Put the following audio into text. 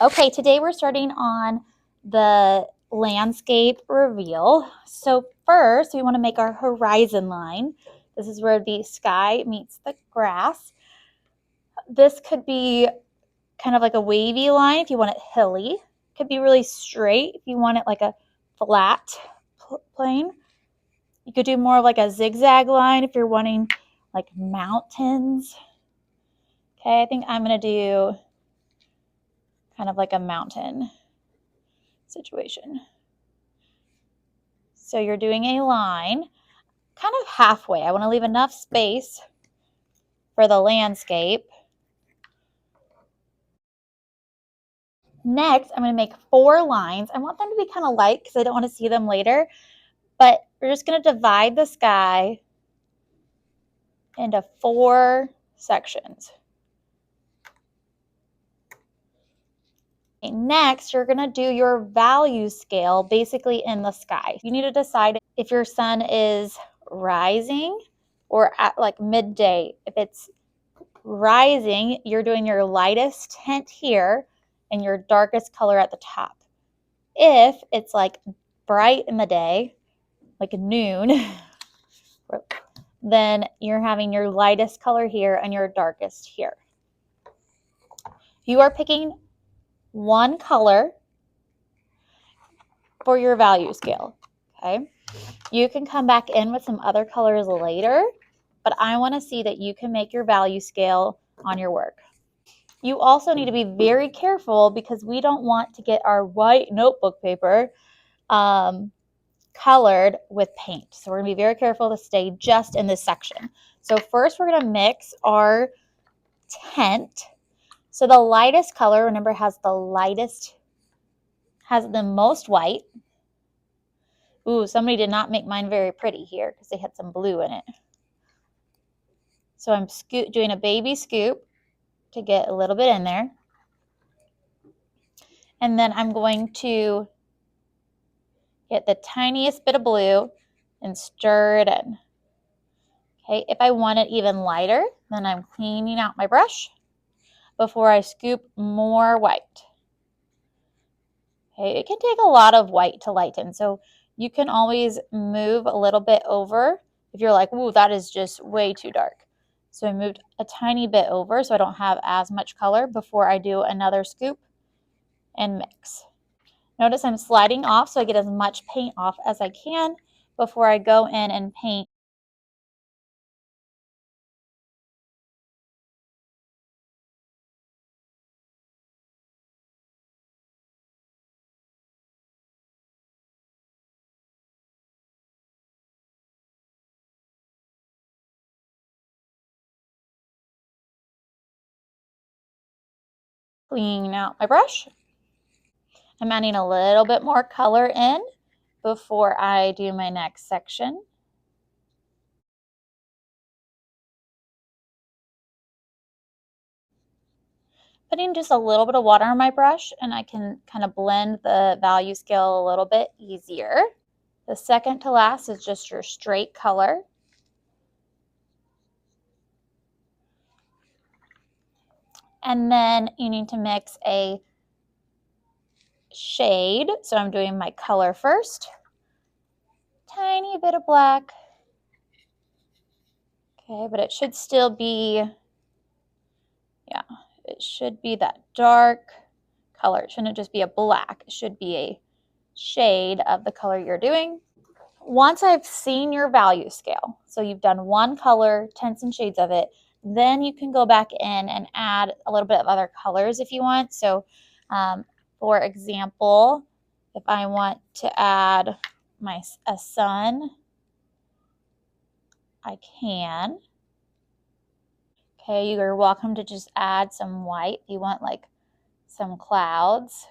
Okay, today we're starting on the landscape reveal. So first, we want to make our horizon line. This is where the sky meets the grass. This could be kind of like a wavy line if you want it hilly. It could be really straight if you want it like a flat plane. You could do more of like a zigzag line if you're wanting like mountains. Okay, I think I'm going to do kind of like a mountain situation. So you're doing a line kind of halfway. I want to leave enough space for the landscape. Next, I'm going to make 4 lines. I want them to be kind of light because I don't want to see them later. But we're just going to divide the sky into 4 sections. Next, you're going to do your value scale basically in the sky. You need to decide if your sun is rising or at like midday. If it's rising, you're doing your lightest tint here and your darkest color at the top. If it's like bright in the day, like noon, then you're having your lightest color here and your darkest here. You are picking one color for your value scale, okay? You can come back in with some other colors later, but I want to see that you can make your value scale on your work. You also need to be very careful because we don't want to get our white notebook paper colored with paint. So we're going to be very careful to stay just in this section. So first we're going to mix our tint. So the lightest color, remember, has the most white. Ooh, somebody did not make mine very pretty here because they had some blue in it. So I'm doing a baby scoop to get a little bit in there. And then I'm going to get the tiniest bit of blue and stir it in. Okay, if I want it even lighter, then I'm cleaning out my brush before I scoop more white. Okay, it can take a lot of white to lighten, so you can always move a little bit over if you're like, ooh, that is just way too dark. So I moved a tiny bit over so I don't have as much color before I do another scoop and mix. Notice I'm sliding off so I get as much paint off as I can before I go in and paint. Cleaning out my brush. I'm adding a little bit more color in before I do my next section. Putting just a little bit of water on my brush and I can kind of blend the value scale a little bit easier. The second to last is just your straight color. And then you need to mix a shade. So I'm doing my color first. Tiny bit of black. Okay, but it should still be, yeah, it should be that dark color. It shouldn't just be a black. It should be a shade of the color you're doing. Once I've seen your value scale, so you've done one color, tints and shades of it, then you can go back in and add a little bit of other colors if you want. So for example, if I want to add a sun, I can. Okay, you're welcome to just add some white if you want like some clouds.